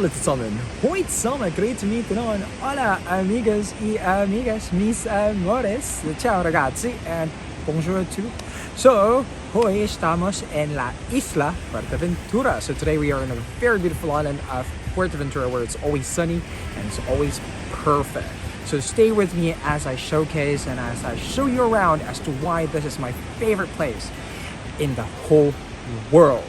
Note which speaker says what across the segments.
Speaker 1: Hola zusammen, heute zusammen, great to meet you on. Hola amigas y amigas, mis amores. Ciao ragazzi and bonjour to. So, hoy estamos en la isla Fuerteventura. So today we are in a very beautiful island of Fuerteventura where it's always sunny and it's always perfect. So stay with me as I showcase and as I show you around as to why this is my favorite place in the whole world,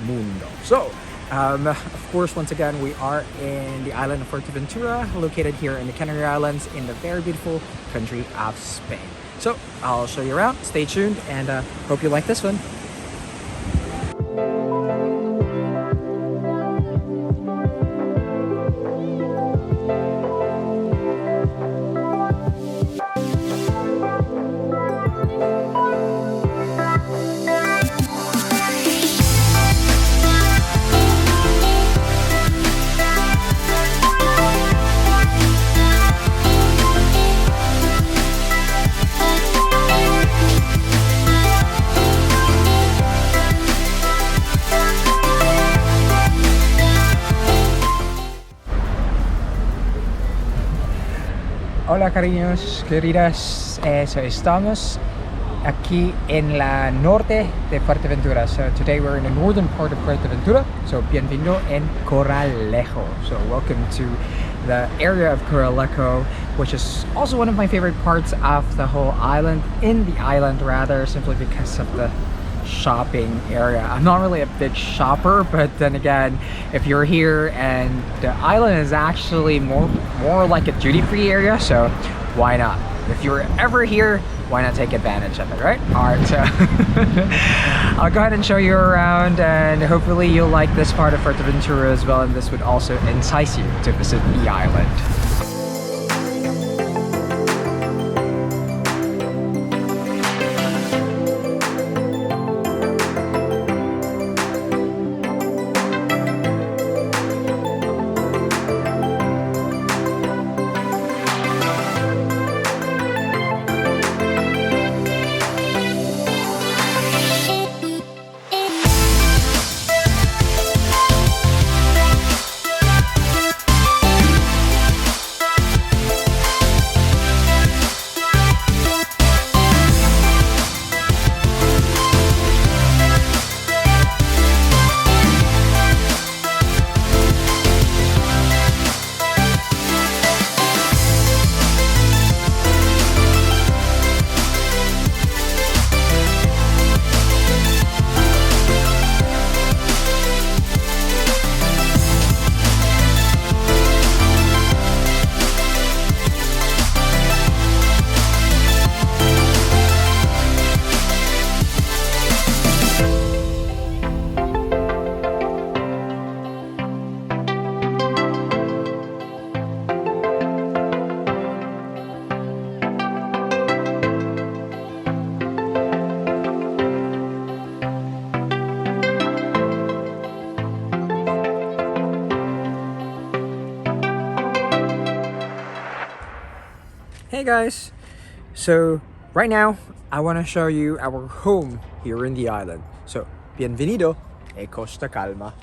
Speaker 1: mundo. So, of course, once again, we are in the island of Fuerteventura, located here in the Canary Islands in the very beautiful country of Spain. So I'll show you around, stay tuned, and hope you like this one. Hola cariños, queridas, so estamos aquí en la norte de Fuerteventura. So today we're in the northern part of Fuerteventura, so bienvenido en Corralejo. So welcome to the area of Corralejo, which is also one of my favorite parts of the whole island, simply because of the shopping area. I'm not really a big shopper, but then again, if you're here, and the island is actually more like a duty-free area, so why not? If you're ever here, why not take advantage of it, right? Alright, so I'll go ahead and show you around, and hopefully you'll like this part of Fuerteventura as well, and this would also entice you to visit the island. Hey guys, so right now I want to show you our home here in the island. So, bienvenido a Costa Calma.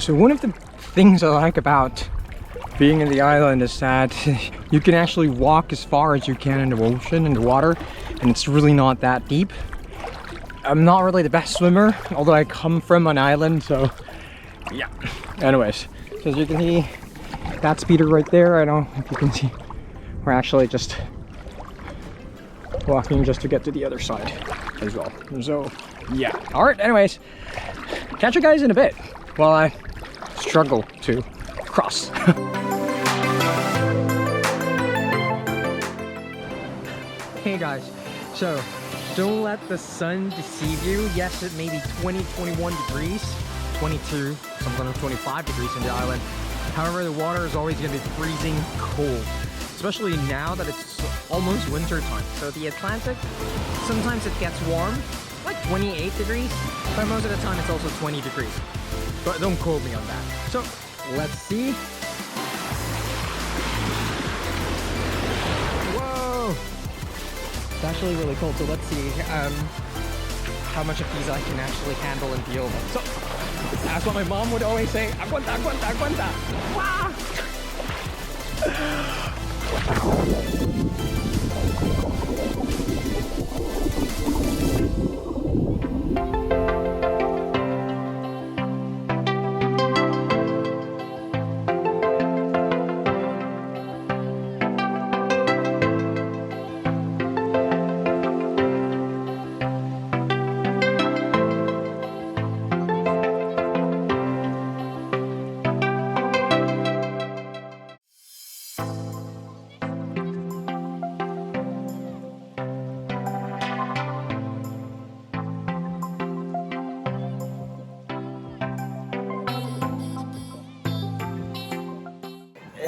Speaker 1: So one of the things I like about being in the island is that you can actually walk as far as you can in the ocean, in the water, and it's really not that deep. I'm not really the best swimmer, although I come from an island, so yeah. Anyways, so as you can see, that speeder right there, I don't know if you can see, we're actually just walking just to get to the other side as well. So yeah, all right, anyways, catch you guys in a bit while I struggle to cross. Hey guys, so don't let the sun deceive you. Yes, it may be 20, 21 degrees, 22, sometimes 25 degrees in the island. However, the water is always going to be freezing cold, especially now that it's almost winter time. So the Atlantic, sometimes it gets warm, like 28 degrees, but most of the time it's also 20 degrees. But don't quote me on that. So let's see. Whoa! It's actually really cold, so let's see how much of these I can actually handle and deal with. So that's what my mom would always say, aguanta, aguanta, aguanta. Wow!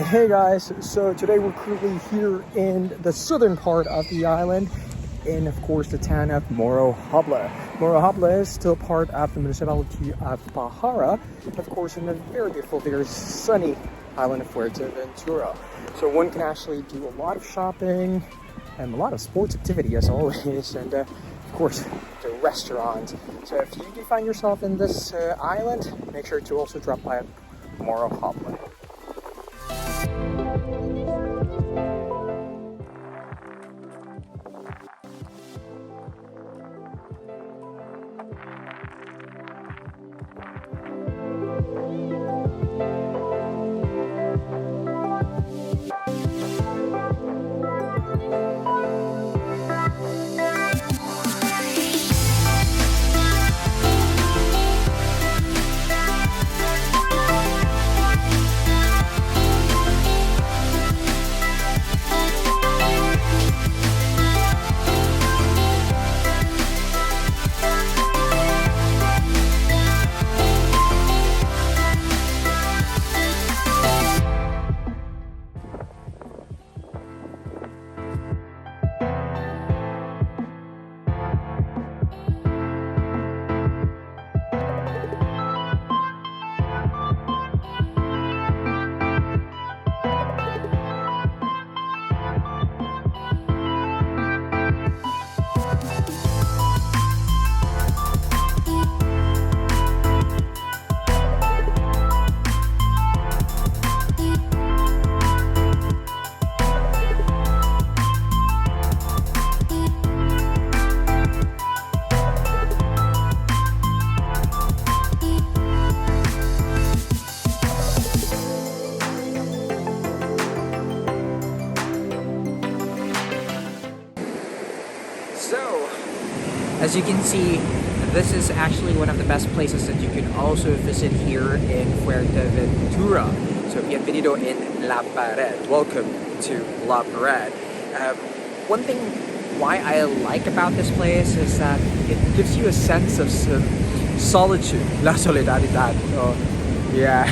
Speaker 1: Hey guys, so today we're currently here in the southern part of the island, in of course the town of Morro Habla. Morro Habla is still part of the municipality of Bahara, of course in the very beautiful, very sunny island of Fuerteventura. So one can actually do a lot of shopping and a lot of sports activity as always, and of course the restaurants. So if you do find yourself in this island, make sure to also drop by Morro Habla. As you can see, this is actually one of the best places that you can also visit here in Fuerteventura. So bienvenido en La Pared. Welcome to La Pared. One thing why I like about this place is that it gives you a sense of solitude. La solidaridad. Oh, yeah.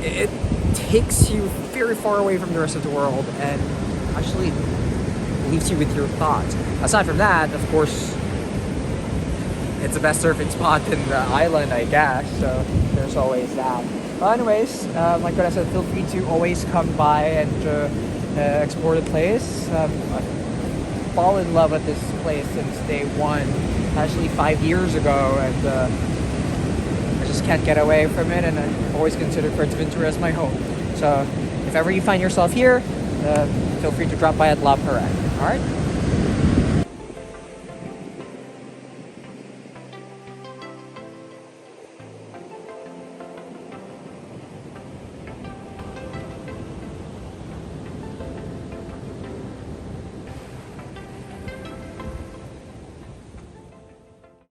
Speaker 1: It takes you very far away from the rest of the world and actually leaves you with your thoughts. Aside from that, of course, it's the best surfing spot in the island, I guess, so there's always that. But anyways, like what I said, feel free to always come by and explore the place. I fall in love with this place since day one, actually 5 years ago, and just can't get away from it, and I've always considered Fuerteventura as my home. So if ever you find yourself here, feel free to drop by at La Parade. All right.